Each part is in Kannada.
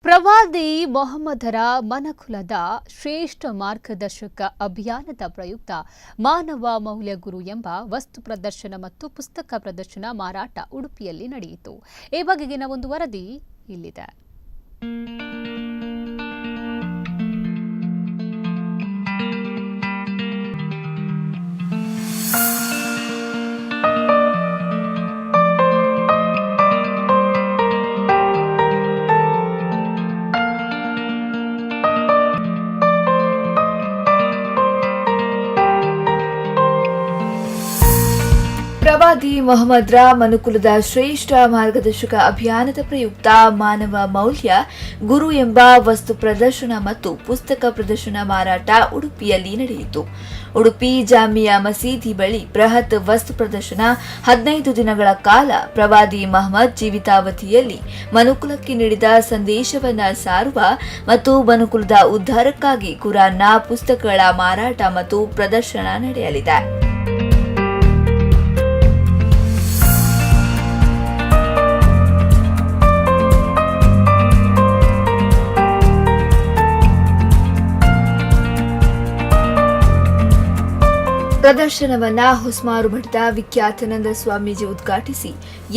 ಪ್ರವಾದಿ ಮೊಹಮ್ಮದರ ಮನಕುಲದ ಶ್ರೇಷ್ಠ ಮಾರ್ಗದರ್ಶಕ ಅಭಿಯಾನದ ಪ್ರಯುಕ್ತ ಮಾನವ ಮೌಲ್ಯ ಗುರು ಎಂಬ ವಸ್ತು ಪ್ರದರ್ಶನ ಮತ್ತು ಪುಸ್ತಕ ಪ್ರದರ್ಶನ ಮಾರಾಟ ಉಡುಪಿಯಲ್ಲಿ ನಡೆಯಿತು. ಈ ಬಗೆಗಿನ ಒಂದು ವರದಿ ಇಲ್ಲಿದೆ. ಪ್ರವಾದಿ ಮೊಹಮ್ಮದರ ಮನುಕುಲದ ಶ್ರೇಷ್ಠ ಮಾರ್ಗದರ್ಶಕ ಅಭಿಯಾನದ ಪ್ರಯುಕ್ತ ಮಾನವ ಮೌಲ್ಯ ಗುರು ಎಂಬ ವಸ್ತು ಪ್ರದರ್ಶನ ಮತ್ತು ಪುಸ್ತಕ ಪ್ರದರ್ಶನ ಮಾರಾಟ ಉಡುಪಿಯಲ್ಲಿ ನಡೆಯಿತು. ಉಡುಪಿ ಜಾಮಿಯಾ ಮಸೀದಿ ಬಳಿ ಬೃಹತ್ ವಸ್ತು ಪ್ರದರ್ಶನ 15 ದಿನಗಳ ಕಾಲ ಪ್ರವಾದಿ ಮಹಮ್ಮದ್ ಜೀವಿತಾವಧಿಯಲ್ಲಿ ಮನುಕುಲಕ್ಕೆ ನೀಡಿದ ಸಂದೇಶವನ್ನ ಸಾರುವ ಮತ್ತು ಮನುಕುಲದ ಉದ್ಧಾರಕ್ಕಾಗಿ ಕುರಾನ್ನ ಪುಸ್ತಕಗಳ ಮಾರಾಟ ಮತ್ತು ಪ್ರದರ್ಶನ ನಡೆಯಲಿದೆ. ಪ್ರದರ್ಶನವನ್ನ ಹೊಸ್ಮಾರು ಮಠದ ವಿಖ್ಯಾತಾನಂದ ಸ್ವಾಮೀಜಿ ಉದ್ಘಾಟಿಸಿ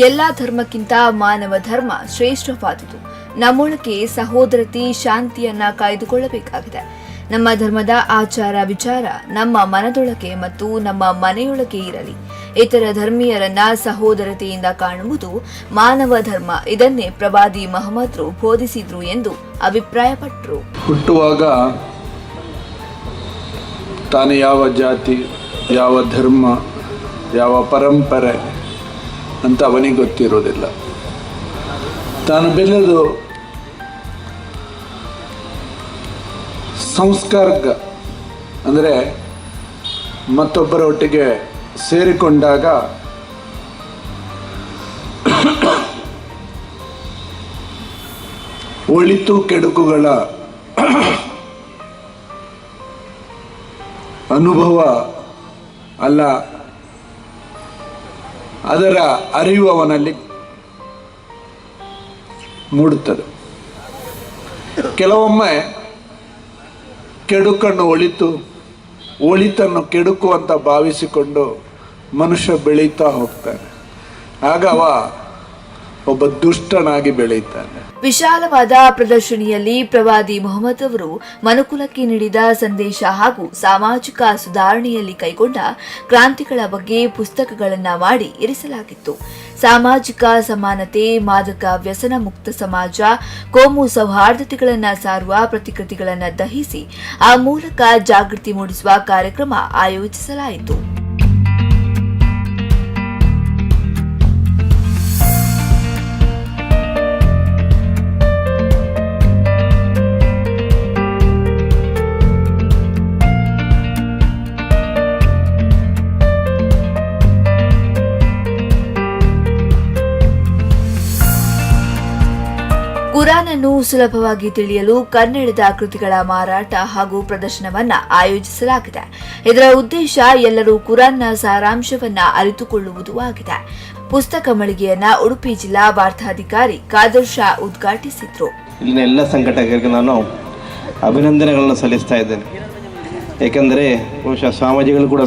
ಎಲ್ಲಾ ಧರ್ಮಕ್ಕಿಂತ ಮಾನವ ಧರ್ಮ ಶ್ರೇಷ್ಠವಾದುದು, ನಮ್ಮೊಳಗೆ ಸಹೋದರತೆ ಶಾಂತಿಯನ್ನ ಕಾಯ್ದುಕೊಳ್ಳಬೇಕಾಗಿದೆ. ನಮ್ಮ ಧರ್ಮದ ಆಚಾರ ವಿಚಾರ ನಮ್ಮ ಮನದೊಳಗೆ ಮತ್ತು ನಮ್ಮ ಮನೆಯೊಳಗೆ ಇರಲಿ. ಇತರ ಧರ್ಮೀಯರನ್ನ ಸಹೋದರತೆಯಿಂದ ಕಾಣುವುದು ಮಾನವ ಧರ್ಮ. ಇದನ್ನೇ ಪ್ರವಾದಿ ಮಹಮ್ಮದ್ರು ಬೋಧಿಸಿದ್ರು ಎಂದು ಅಭಿಪ್ರಾಯಪಟ್ಟರು. ಹುಟ್ಟುವಾಗ ತಾನು ಯಾವ ಜಾತಿ, ಯಾವ ಧರ್ಮ, ಯಾವ ಪರಂಪರೆ ಅಂತ ಅವನಿಗೆ ಗೊತ್ತಿರೋದಿಲ್ಲ. ತಾನು ಬೆಳೆದು ಸಂಸ್ಕಾರಕ ಅಂದರೆ ಮತ್ತೊಬ್ಬರ ಒಟ್ಟಿಗೆ ಸೇರಿಕೊಂಡಾಗ ಒಳಿತು ಕೆಡುಕುಗಳ ಅನುಭವ ಅಲ್ಲ, ಅದರ ಅರಿವು ಅವನಲ್ಲಿ ಮೂಡುತ್ತದೆ. ಕೆಲವೊಮ್ಮೆ ಕೆಡುಕನ್ನು ಒಳಿತನ್ನು ಕೆಡುಕು ಅಂತ ಭಾವಿಸಿಕೊಂಡು ಮನುಷ್ಯ ಬೆಳೀತಾ ಹೋಗ್ತಾನೆ. ಆಗ ಅವ ಒಬ್ಬ ದುಷ್ಟನಾಗಿ ಬೆಳೆಯುತ್ತಾನೆ. ವಿಶಾಲವಾದ ಪ್ರದರ್ಶನಿಯಲ್ಲಿ ಪ್ರವಾದಿ ಮೊಹಮ್ಮದ್ ಅವರು ಮನುಕುಲಕ್ಕೆ ನೀಡಿದ ಸಂದೇಶ ಹಾಗೂ ಸಾಮಾಜಿಕ ಸುಧಾರಣೆಯಲ್ಲಿ ಕೈಗೊಂಡ ಕ್ರಾಂತಿಗಳ ಬಗ್ಗೆ ಪುಸ್ತಕಗಳನ್ನು ಮಾಡಿ ಇರಿಸಲಾಗಿತ್ತು. ಸಾಮಾಜಿಕ ಸಮಾನತೆ, ಮಾದಕ ವ್ಯಸನ ಮುಕ್ತ ಸಮಾಜ, ಕೋಮು ಸೌಹಾರ್ದತೆಗಳನ್ನು ಸಾರುವ ಪ್ರತಿಕೃತಿಗಳನ್ನು ದಹಿಸಿ ಆ ಮೂಲಕ ಜಾಗೃತಿ ಮೂಡಿಸುವ ಕಾರ್ಯಕ್ರಮ ಆಯೋಜಿಸಲಾಯಿತು. ಕುರಾನನ್ನು ಸುಲಭವಾಗಿ ತಿಳಿಯಲು ಕನ್ನಡದ ಕೃತಿಗಳ ಮಾರಾಟ ಹಾಗೂ ಪ್ರದರ್ಶನವನ್ನ ಆಯೋಜಿಸಲಾಗಿದೆ. ಇದರ ಉದ್ದೇಶ ಎಲ್ಲರೂ ಕುರಾನ್ನ ಸಾರಾಂಶವನ್ನ ಅರಿತುಕೊಳ್ಳುವುದು ಆಗಿದೆ. ಪುಸ್ತಕ ಮಳಿಗೆಯನ್ನ ಉಡುಪಿ ಜಿಲ್ಲಾ ವಾರ್ತಾಧಿಕಾರಿ ಕಾದರ್ ಶಾ ಉದ್ಘಾಟಿಸಿದ್ರು. ಇಲ್ಲಿನ ಎಲ್ಲ ಸಂಘಟಕರಿಗೆ ನಾನು ಅಭಿನಂದನೆಗಳನ್ನು ಸಲ್ಲಿಸ್ತಾ ಇದ್ದೇನೆ. ಏಕೆಂದರೆ ಬಹುಶಃ ಸ್ವಾಮೀಜಿಗಳು ಕೂಡ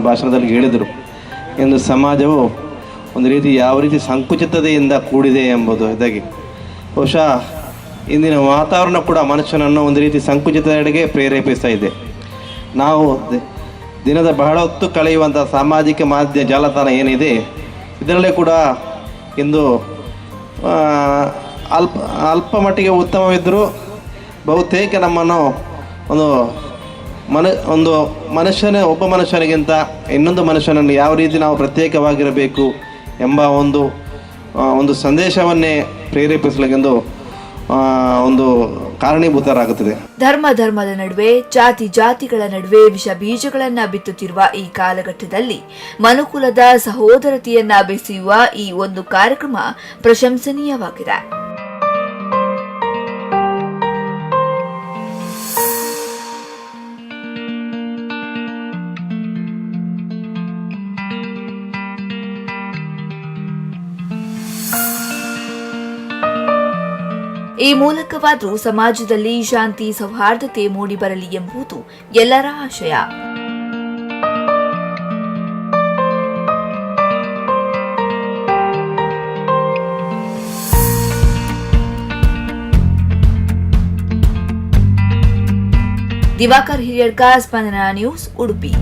ಭಾಷಣದಲ್ಲಿ ಹೇಳಿದರು, ಎಂದು ಸಮಾಜವು ಒಂದು ರೀತಿ ಯಾವ ರೀತಿ ಸಂಕುಚಿತತೆಯಿಂದ ಕೂಡಿದೆ ಎಂಬುದು ಇದಾಗಿ ಬಹುಶಃ ಇಂದಿನ ವಾತಾವರಣ ಕೂಡ ಮನುಷ್ಯನನ್ನು ಒಂದು ರೀತಿ ಸಂಕುಚಿತತೆಡೆಗೆ ಪ್ರೇರೇಪಿಸ್ತಾ ಇದೆ. ನಾವು ದಿನದ ಬಹಳ ಹೊತ್ತು ಕಳೆಯುವಂಥ ಸಾಮಾಜಿಕ ಮಾಧ್ಯಮ ಜಾಲತಾಣ ಏನಿದೆ, ಇದರಲ್ಲೇ ಕೂಡ ಇಂದು ಅಲ್ಪ ಮಟ್ಟಿಗೆ ಉತ್ತಮವಿದ್ದರೂ ಬಹುತೇಕ ನಮ್ಮನ್ನು ಒಬ್ಬ ಮನುಷ್ಯನಿಗಿಂತ ಇನ್ನೊಂದು ಮನುಷ್ಯನನ್ನು ಯಾವ ರೀತಿ ನಾವು ಪ್ರತ್ಯೇಕವಾಗಿರಬೇಕು ಎಂಬ ಒಂದು ಸಂದೇಶವನ್ನೇ ಪ್ರೇರೇಪಿಸಲಿಕ್ಕೆಂದು ಒಂದು ಕಾರಣೀಭೂತರಾಗುತ್ತದೆ. ಧರ್ಮದ ನಡುವೆ, ಜಾತಿಗಳ ನಡುವೆ ವಿಷ ಬೀಜಗಳನ್ನ ಬಿತ್ತುತ್ತಿರುವ ಈ ಕಾಲಘಟ್ಟದಲ್ಲಿ ಮನುಕುಲದ ಸಹೋದರತೆಯನ್ನ ಬೆಸೆಯುವ ಈ ಒಂದು ಕಾರ್ಯಕ್ರಮ ಪ್ರಶಂಸನೀಯವಾಗಿದೆ. ಈ ಮೂಲಕವಾದರೂ ಸಮಾಜದಲ್ಲಿ ಶಾಂತಿ ಸೌಹಾರ್ದತೆ ಮೂಡಿಬರಲಿ ಎಂಬುದು ಎಲ್ಲರ ಆಶಯ. ದಿವಾಕರ್ ಹಿರಿಯಡ್ಕ, ಸ್ಪಂದನ ನ್ಯೂಸ್, ಉಡುಪಿ.